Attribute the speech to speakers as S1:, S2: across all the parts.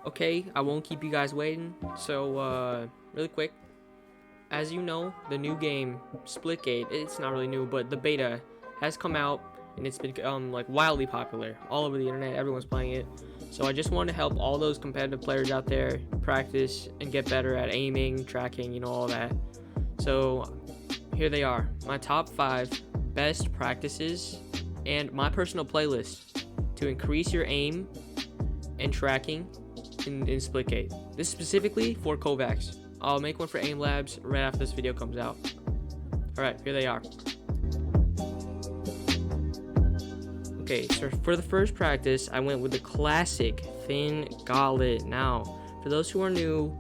S1: Okay, I won't keep you guys waiting. So, really quick, as you know, the new game Splitgate, it's not really new, but the beta has come out and it's been like wildly popular all over the internet. Everyone's playing it. So I just want to help all those competitive players out there practice and get better at aiming, tracking, all that. So here they are, my top 5 best practices and my personal playlist to increase your aim and tracking in Splitgate. This is specifically for Kovaaks. I'll make one for Aim Labs right after this video comes out. Alright, here they are. Okay, so for the first practice, I went with the classic thin gauntlet. Now, for those who are new,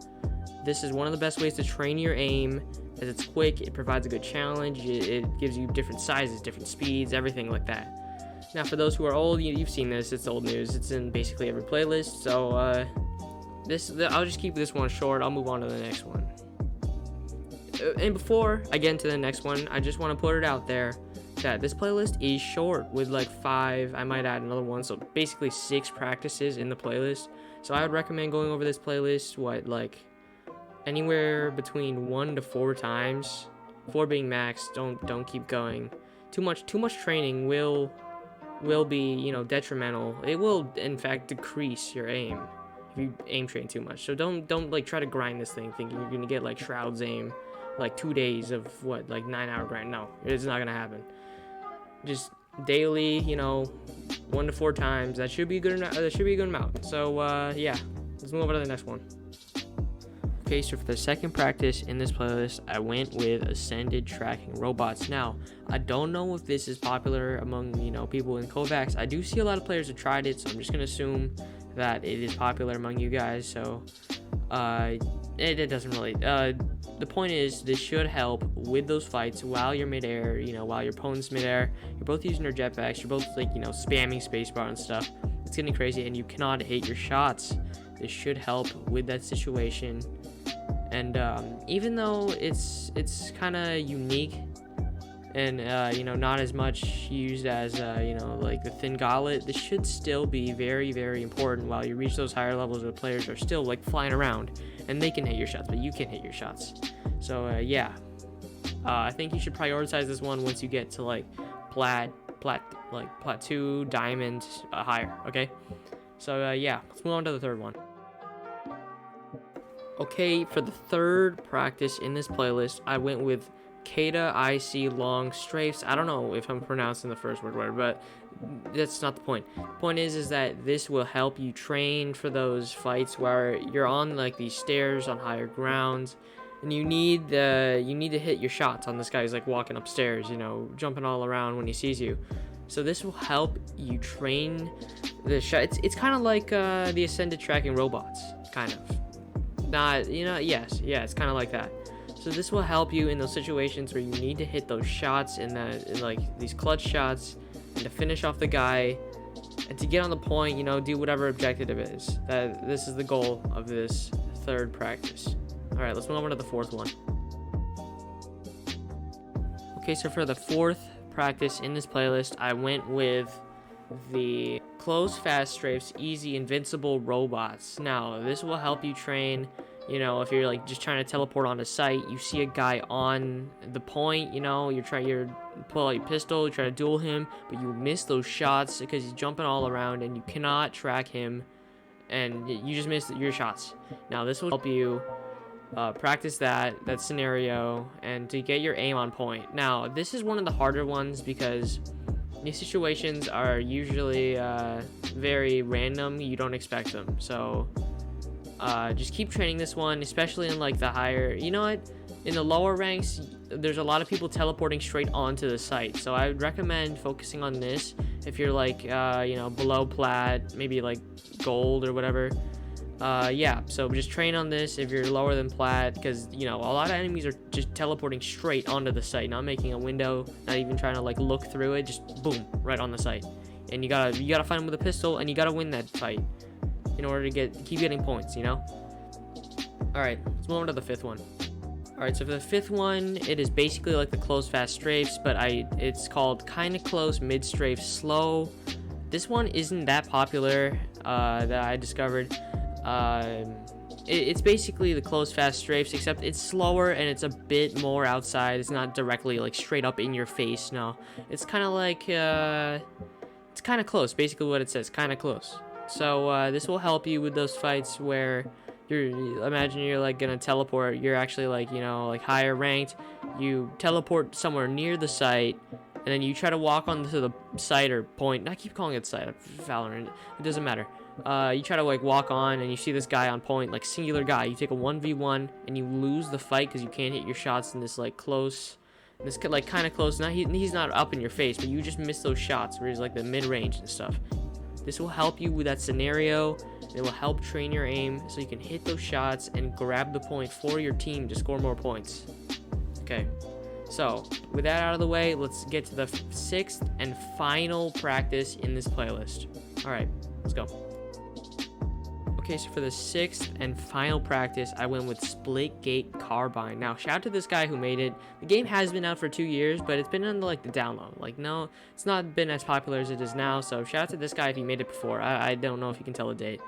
S1: this is one of the best ways to train your aim, as it's quick, it provides a good challenge, it gives you different sizes, different speeds, everything like that. Now, for those who are old, you've seen this, it's old news, it's in basically every playlist, so I'll just keep this one short. I'll move on to the next one. And before I get into the next one, I just want to put it out there that this playlist is short with like 5, I might add another one, so basically 6 practices in the playlist. So I would recommend going over this playlist, like anywhere between 1 to 4 times, 4 being max. Don't keep going. Too much training will be, detrimental. It will in fact decrease your aim if you aim train too much. So don't like try to grind this thing thinking you're gonna get like Shroud's aim, like 2 days of 9-hour grind. No, it's not gonna happen. Just daily, 1 to 4 times. That should be good. That should be a good amount. So yeah, let's move over to the next one. Okay, so for the second practice in this playlist, I went with ascended tracking robots. Now, I don't know if this is popular among, people in Kovaaks. I do see a lot of players have tried it, so I'm just going to assume that it is popular among you guys. So, it doesn't really. The point is, this should help with those fights while you're midair, while your opponent's midair. You're both using your jetpacks, you're both, spamming spacebar and stuff. It's getting crazy, and you cannot hit your shots. This should help with that situation. And even though it's kind of unique and not as much used as like the thin gauntlet, this should still be very, very important while you reach those higher levels where players are still like flying around and they can hit your shots, but you can't hit your shots. So yeah, I think you should prioritize this one once you get to like plat 2, diamond, higher. Okay, so yeah, let's move on to the third one. Okay, for the third practice in this playlist, I went with Kata IC long strafes. I don't know if I'm pronouncing the first word, but that's not the point. The point is that this will help you train for those fights where you're on like these stairs on higher grounds, and you need to hit your shots on this guy who's like walking upstairs, jumping all around when he sees you. So this will help you train the shot. It's kind of like the ascended tracking robots, kind of. Not, it's kind of like that. So this will help you in those situations where you need to hit those shots in like these clutch shots, and to finish off the guy, and to get on the point, do whatever objective it is. That this is the goal of this third practice. All right, let's move on to the fourth one. Okay, so for the fourth practice in this playlist, I went with the close fast strafes easy invincible robots. Now this will help you train, if you're like just trying to teleport onto site, you see a guy on the point, you pull out your pistol, you try to duel him, but you miss those shots because he's jumping all around and you cannot track him, and you just miss your shots. Now this will help you practice that scenario and to get your aim on point. Now this is one of the harder ones because these situations are usually very random. You don't expect them. So just keep training this one, especially in like the higher, in the lower ranks, there's a lot of people teleporting straight onto the site. So I would recommend focusing on this if you're like, below plat, maybe like gold or whatever. Yeah, so just train on this if you're lower than plat, because a lot of enemies are just teleporting straight onto the site, not making a window, not even trying to like look through it, just boom, right on the site. And you gotta fight him with a pistol, and you gotta win that fight in order to keep getting points. All right, let's move on to the fifth one. All right, so for the fifth one, it is basically like the close fast strafes, but it's called kind of close mid strafe slow. This one isn't that popular that I discovered. It's basically the close fast strafes, except it's slower and it's a bit more outside. It's not directly like straight up in your face. No, it's kind of like it's kind of close. Basically, what it says, kind of close. So this will help you with those fights where imagine you're like gonna teleport. You're actually like, you know, like higher ranked. You teleport somewhere near the site, and then you try to walk onto the site or point. I keep calling it site. Valorant. It doesn't matter. You try to like walk on, and you see this guy on point, like singular guy. You take a 1v1, and you lose the fight because you can't hit your shots in this like close. This like kind of close. Now he's not up in your face, but you just miss those shots where he's like the mid range and stuff. This will help you with that scenario. It will help train your aim so you can hit those shots and grab the point for your team to score more points. Okay, so with that out of the way, let's get to the 6th and final practice in this playlist. All right, let's go. Okay, so for the 6th and final practice, I went with Splitgate Carbine. Now, shout out to this guy who made it. The game has been out for 2 years, but it's been on like the download. Like, no, it's not been as popular as it is now. So shout out to this guy if he made it before. I don't know if you can tell a date.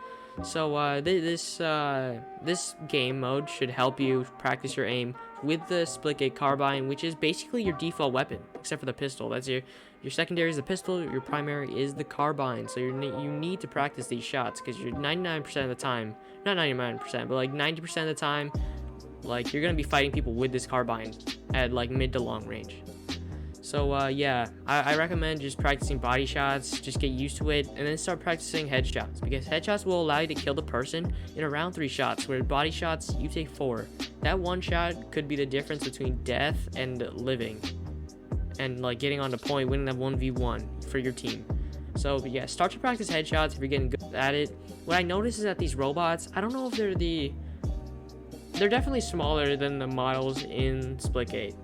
S1: So this game mode should help you practice your aim with the Splitgate Carbine, which is basically your default weapon, except for the pistol. That's your secondary is the pistol, your primary is the carbine. So you need to practice these shots because you're 99% of the time, not 99%, but like 90% of the time, like you're gonna be fighting people with this carbine at like mid to long range. So yeah, I recommend just practicing body shots, just get used to it, and then start practicing headshots, because headshots will allow you to kill the person in around 3 shots, where body shots, you take 4. That one shot could be the difference between death and living, and like getting on the point, winning that 1v1 for your team. So yeah, start to practice headshots if you're getting good at it. What I noticed is that these robots, I don't know if they're definitely smaller than the models in Splitgate.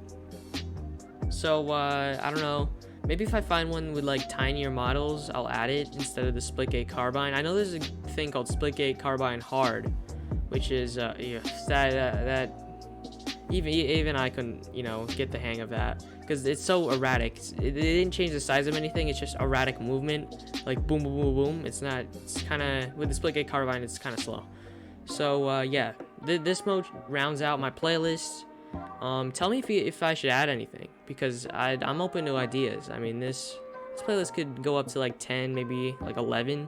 S1: So I don't know, maybe if I find one with like tinier models, I'll add it instead of the Splitgate Carbine. I know there's a thing called Splitgate Carbine Hard, which is yeah, that even I couldn't, you know, get the hang of that, because it's so erratic. It didn't change the size of anything, it's just erratic movement, like boom boom boom boom. It's kind of, with the Splitgate Carbine, it's kind of slow. So yeah, this mode rounds out my playlist. Tell me if I should add anything, because I'm open to ideas. I mean, this playlist could go up to like 10, maybe like 11.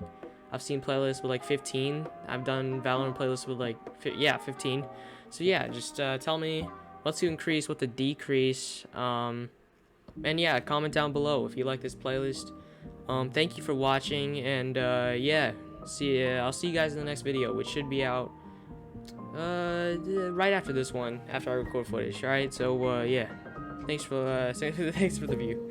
S1: I've seen playlists with like 15. I've done Valorant playlists with like 15. So yeah, just tell me what to increase, what to decrease. And yeah, comment down below if you like this playlist. Thank you for watching, and yeah, I'll see you guys in the next video, which should be out right after this one, after I record footage. All right, so yeah, thanks for the view.